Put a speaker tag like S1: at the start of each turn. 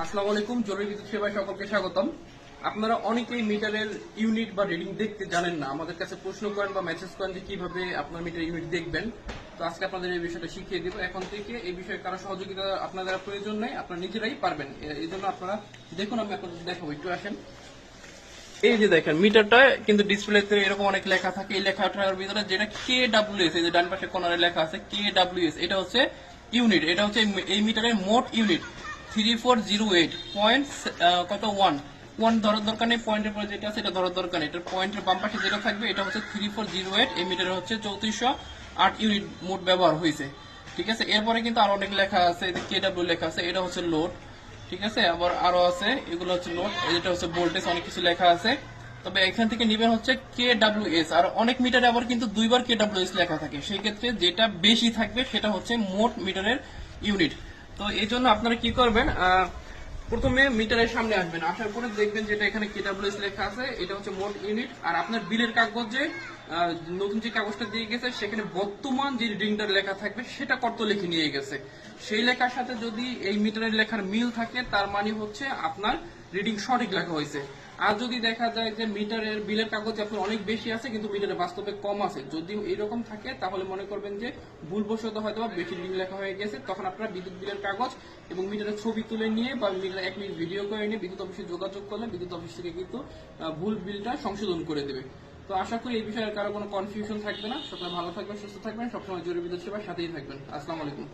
S1: আসসালামু আলাইকুম। জরুরি বিদ্যুৎ সেবায় সকলকে স্বাগতম। আপনারা অনেকেই মিটারের ইউনিট বা রিডিং দেখতে জানেন না, আমাদের কাছে প্রশ্ন করেন বা মেসেজ করেন যে কিভাবে আপনার মিটার ইউনিট দেখবেন। তো আজকে আপনাদের এই বিষয়টা শিখিয়ে দিব। এখন থেকে এই বিষয়ে কারো সহযোগিতা আপনাদের প্রয়োজন নেই, আপনারা নিজেরাই পারবেন। এই জন্য আপনারা দেখুন, আমি আপনাদের দেখাবো, একটু আসেন। এই যে দেখেন, মিটারটা কিন্তু ডিসপ্লেতে এরকম অনেক লেখা থাকে। এই লেখাটার ভিতরে যেটা KWS, এই যে ডান পাশে কোণারে লেখা আছে KWS, এটা হচ্ছে ইউনিট। এটা হচ্ছে এই মিটারের মোট ইউনিট 3408 পয়েন্ট কত ওয়ান ধরার দরকার নেই। পয়েন্টের পরে যেটা আছে এটা ধরার দরকার নেই। এটার পয়েন্টের বাম পাশে যেটা থাকবে এটা হচ্ছে 3408। এই মিটারের হচ্ছে 3408 ইউনিট মোট ব্যবহার হয়েছে। ঠিক আছে, এরপরে কিন্তু আরো অনেক লেখা আছে, KW লেখা আছে, এটা হচ্ছে লোড। ঠিক আছে, আবার আরো আছে, এগুলো হচ্ছে লোড, এটা হচ্ছে ভোল্টেজ, অনেক কিছু লেখা আছে। তবে এখান থেকে নিবেন হচ্ছে KWS। আর অনেক মিটারে আবার কিন্তু দুইবার KWS লেখা থাকে, সেই ক্ষেত্রে যেটা বেশি থাকবে সেটা হচ্ছে মোট মিটারের ইউনিট। তো এই জন্য আপনারা কি করবেন, প্রথমে মিটারের সামনে আসবেন, আসার পরে দেখবেন যেটা এখানে KWS লেখা আছে, এটা হচ্ছে মোট ইউনিট। আর আপনার বিলের কাগজে নতুন যে কাগজটা দিয়ে গেছে সেখানে বর্তমান যে রিডিংটা লেখা থাকবে সেটা কত লিখে নিয়ে গেছে। সেই লেখার সাথে যদি এই মিটারের লেখার মিল থাকে তার মানে হচ্ছে আপনার রিডিং সঠিক লেখা হয়েছে। আর যদি দেখা যায় যে মিটারের বিলের কাগজ আপনার অনেক বেশি আছে কিন্তু মিটারে বাস্তবে কম আছে, যদি এরকম থাকে তাহলে মনে করবেন যে ভুলবশত হয়তো বেশি রিডিং লেখা হয়ে গেছে। তখন আপনারা বিদ্যুৎ বিলের কাগজ এবং মিটারের ছবি তুলে নিয়ে বা মিটার 1 মিনিট ভিডিও করে নিয়ে বিদ্যুৎ অফিসে যোগাযোগ করলে বিদ্যুৎ অফিস থেকে কিন্তু ভুল বিলটা সংশোধন করে দেবে। তো আশা করি এই বিষয়ে কারো কোনো কনফিউশন থাকবে না। সকলে ভালো থাকবেন, সুস্থ থাকবেন, সবসময় জরুরি বিদ্যুৎ সেবার সাথেই থাকবেন। আসসালামু আলাইকুম।